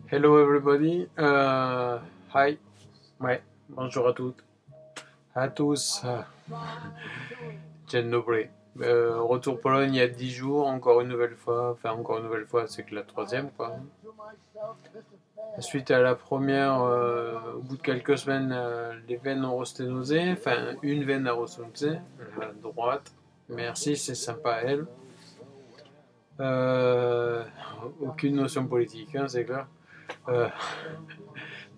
Hello everybody. Hi. Ouais. Bonjour à toutes. À tous. Jen Noblé. Retour Pologne il y a 10 jours, encore une nouvelle fois. Enfin, encore une nouvelle fois, c'est que la troisième, quoi. Suite à la première, au bout de quelques semaines, les veines ont resténosé. Enfin, une veine a resténosé, la droite. Merci, c'est sympa à elle. Euh, Aucune notion politique, hein, c'est clair. Euh,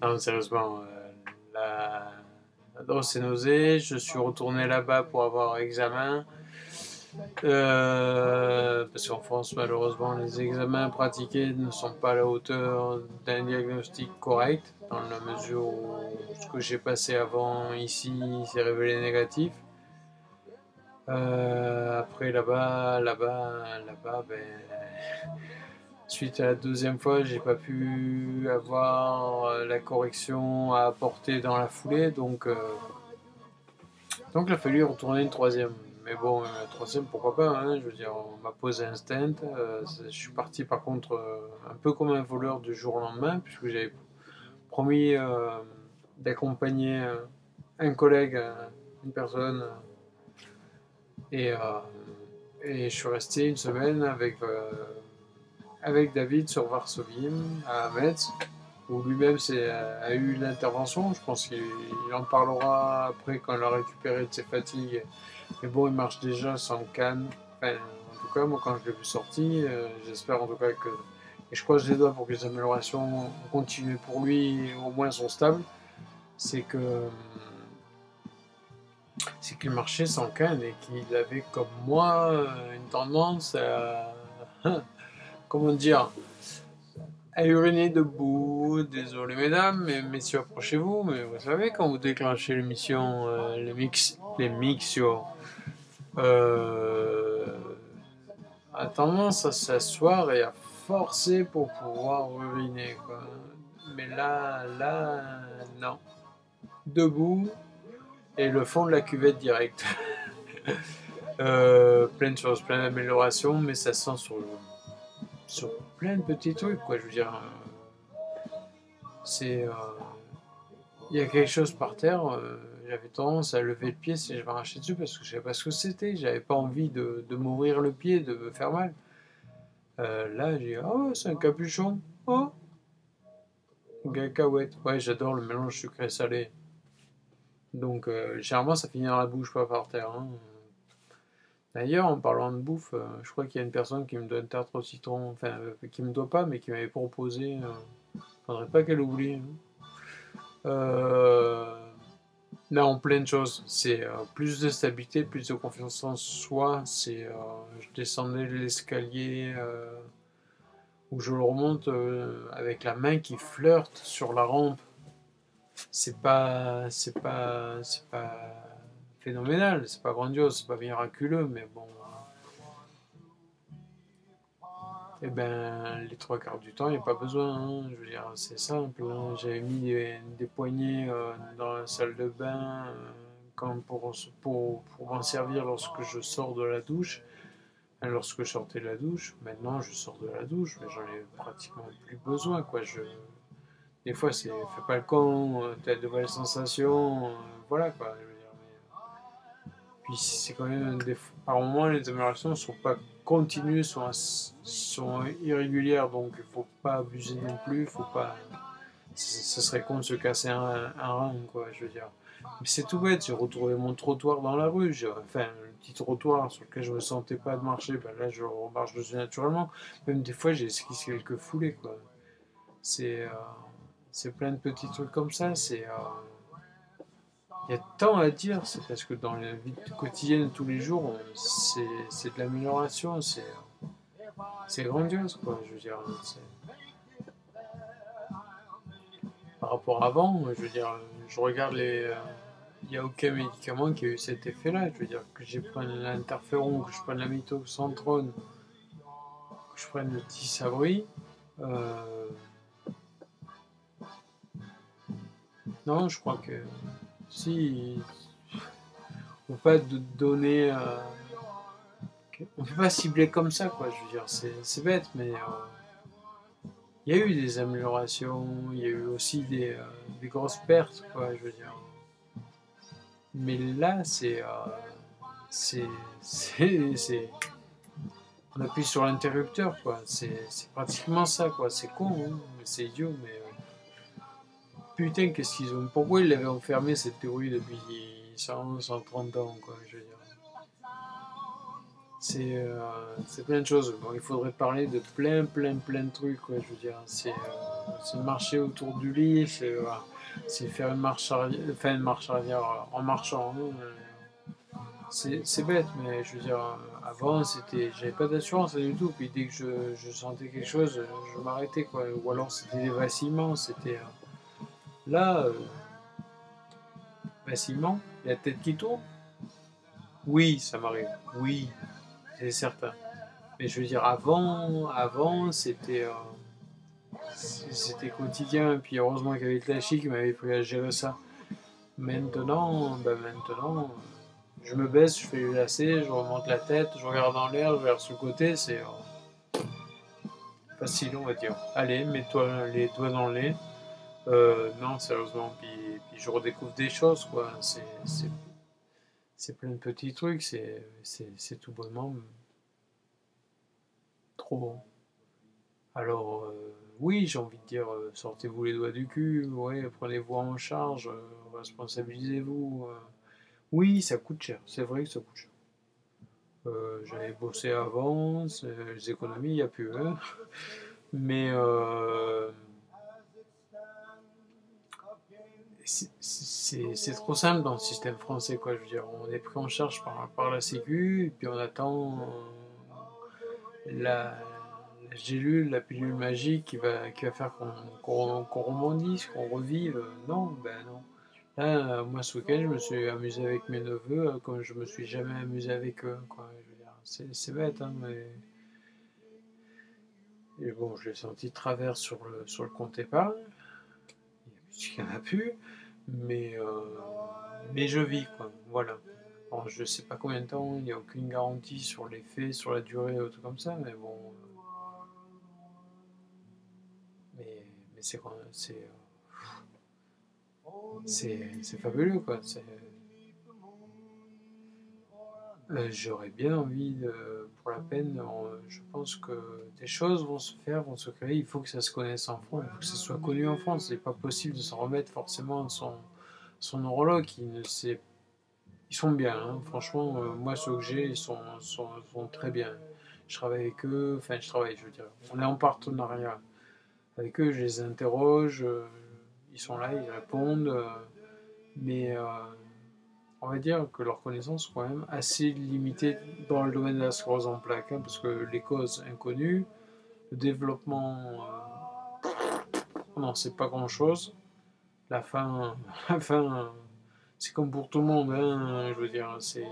non, sérieusement, la dose c'est nausée. Je suis retourné là-bas pour avoir examen. Parce qu'en France, malheureusement, les examens pratiqués ne sont pas à la hauteur d'un diagnostic correct, dans la mesure où ce que j'ai passé avant ici s'est révélé négatif. Après là-bas, ben, suite à la deuxième fois, j'ai pas pu avoir la correction à apporter dans la foulée, donc il a fallu retourner une troisième. Mais bon, la troisième, pourquoi pas, hein, je veux dire, on m'a posé un stent. Je suis parti par contre un peu comme un voleur du jour au lendemain, puisque j'avais promis d'accompagner un collègue, une personne, et, euh, et je suis resté une semaine avec David sur Varsovie, à Metz, où lui-même a eu l'intervention. Je pense qu'il en parlera après quand il a récupéré de ses fatigues. Mais bon, il marche déjà sans canne. Enfin, en tout cas, moi, quand je l'ai vu sorti, j'espère en tout cas que. Et je croise les doigts pour que les améliorations continuent pour lui, au moins sont stables. C'est que. C'est qu'il marchait sans canne et qu'il avait, comme moi, une tendance à. Comment dire, à uriner debout. Désolé mesdames, mais messieurs, approchez-vous. Mais vous savez, quand vous déclenchez l'émission, les mixio, euh, a tendance à s'asseoir et à forcer pour pouvoir uriner, quoi. Mais là, non. Debout et le fond de la cuvette direct. Plein de choses, plein d'améliorations, mais ça sent sur plein de petits trucs, quoi. Je veux dire, c'est. Il y a quelque chose par terre, j'avais tendance à lever le pied si je m'arrachais dessus parce que je savais pas ce que c'était. J'avais pas envie de m'ouvrir le pied, de me faire mal. Là, j'ai dit, oh, c'est un capuchon. Oh, une cacahuète. Ouais, j'adore le mélange sucré-salé. Donc, généralement, ça finit dans la bouche, pas par terre, hein. D'ailleurs, en parlant de bouffe, je crois qu'il y a une personne qui me donne tarte au citron, enfin, qui me doit pas, mais qui m'avait proposé. Faudrait pas qu'elle oublie, hein. Euh, Non, plein de choses. C'est plus de stabilité, plus de confiance en soi. Je descendais l'escalier où je le remonte avec la main qui flirte sur la rampe. C'est pas phénoménal, c'est pas grandiose, c'est pas miraculeux, mais bon. Eh ben, les trois quarts du temps, il n'y a pas besoin, hein. Je veux dire, c'est simple, hein. J'avais mis des poignées dans la salle de bain comme pour m'en servir lorsque je sors de la douche. Lorsque je sortais de la douche, maintenant je sors de la douche, mais j'en ai pratiquement plus besoin, quoi. Des fois, fais pas le con, t'as de nouvelles sensations, voilà, quoi. Je veux dire, puis c'est quand même par moments les améliorations ne sont pas continues, sont irrégulières, donc il faut pas abuser non plus, faut pas. Ce serait con de se casser un rein, quoi, je veux dire. Mais c'est tout bête, j'ai retrouvé mon trottoir dans la rue, enfin, le petit trottoir sur lequel je me sentais pas de marcher, ben là je remarche dessus naturellement. Même des fois j'ai esquissé quelques foulées, quoi. C'est euh, c'est plein de petits trucs comme ça, il y a tant à dire, c'est parce que dans la vie quotidienne tous les jours, c'est de l'amélioration, c'est grandiose, quoi, je veux dire. Par rapport à avant, je veux dire, je regarde il n'y a aucun médicament qui a eu cet effet-là. Je veux dire, que je prenne l'interféron, que je prenne la mitoxantrone, que je prenne le tisabri. Euh, non, je crois que si. On ne peut pas donner. On ne peut pas cibler comme ça, quoi. Je veux dire, c'est bête, mais il y a eu des améliorations, il y a eu aussi des grosses pertes, quoi, je veux dire. Mais là, c'est, c'est, on appuie sur l'interrupteur, quoi. C'est pratiquement ça, quoi. C'est con, hein, c'est idiot, mais putain, qu'est-ce qu'ils ont. Pourquoi ils l'avaient enfermé cette théorie depuis 100, 130 ans, quoi, je veux dire. C'est plein de choses. Bon, il faudrait parler de plein de trucs, quoi, je veux dire. C'est marcher autour du lit, c'est faire une marche arrière en marchant, hein. C'est bête, mais je veux dire, avant, j'avais pas d'assurance du tout. Puis dès que je sentais quelque chose, je m'arrêtais, quoi. Ou alors c'était des vacillements, là, vacillement, la tête qui tourne. Oui, ça m'arrive. Oui, c'est certain. Mais je veux dire, avant, c'était quotidien. Puis heureusement qu'avec la chic, il m'avait pris à gérer ça. Maintenant, je me baisse, je fais le lacet, je remonte la tête, je regarde en l'air, je regarde sur le côté, c'est facile, on va dire. Allez, mets-toi les doigts dans le nez. Non, sérieusement, puis je redécouvre des choses, quoi. C'est plein de petits trucs, c'est tout bonnement trop bon. Alors, oui, j'ai envie de dire, sortez-vous les doigts du cul, ouais, prenez-vous en charge, responsabilisez-vous. Oui, ça coûte cher, c'est vrai que ça coûte cher. J'avais bossé avant, les économies, il n'y a plus, hein. Mais c'est trop simple dans le système français, quoi. Je veux dire, on est pris en charge par la Sécu, et puis on attend la gélule, la pilule magique qui va faire qu'on rebondisse, qu'on revive. Non, ben non. Là, moi, ce week-end, je me suis amusé avec mes neveux comme je me suis jamais amusé avec eux, quoi. Je veux dire, c'est bête, hein, mais. Et bon, je l'ai senti de travers sur le compte épargne, puisqu'il n'y en a plus, mais, euh, mais je vis, quoi. Voilà. Alors, je sais pas combien de temps, il n'y a aucune garantie sur les faits, sur la durée, ou tout comme ça, mais bon. Mais c'est fabuleux, quoi. J'aurais bien envie, pour la peine, je pense que des choses vont se faire, vont se créer. Il faut que ça se connaisse en France, il faut que ça soit connu en France. C'est pas possible de s'en remettre forcément à son neurologue. Ils sont bien, hein. Franchement, moi, ceux que j'ai, ils sont très bien. Je travaille avec eux, enfin, je veux dire, on est en partenariat avec eux, je les interroge, ils sont là, ils répondent, mais on va dire que leurs connaissances sont quand même assez limitées dans le domaine de la sclérose en plaques, hein, parce que les causes inconnues, le développement, on n'en sait pas grand-chose. La fin, la fin, c'est comme pour tout le monde, hein, je veux dire, c'est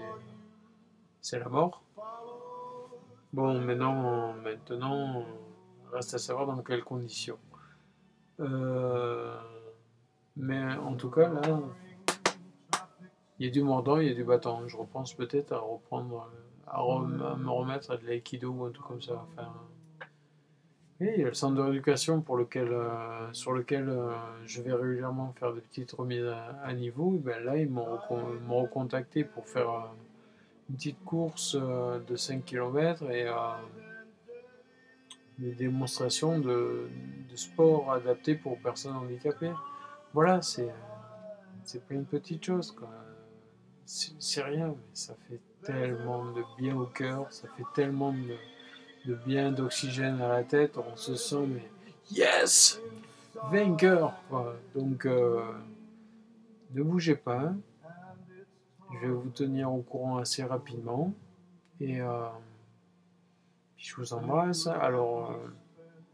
la mort. Bon, maintenant, reste à savoir dans quelles conditions. Euh, mais en tout cas, là, il y a du mordant, il y a du battant. Je repense peut-être à reprendre, à me remettre à de l'aïkido ou un truc comme ça. Enfin, oui, il y a le centre de rééducation sur lequel je vais régulièrement faire des petites remises à niveau. Et ben là, ils m'ont recontacté pour faire une petite course de 5 km et des démonstrations de sport adapté pour personnes handicapées. Voilà, c'est plein de petites choses, quoi. C'est rien, mais ça fait tellement de bien au cœur, ça fait tellement de bien d'oxygène à la tête, on se sent, mais yes, vainqueur, quoi. Donc, ne bougez pas, je vais vous tenir au courant assez rapidement, et puis je vous embrasse. Alors,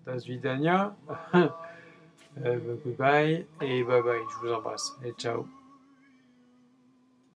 das vidania, goodbye, et bye bye, je vous embrasse, et ciao.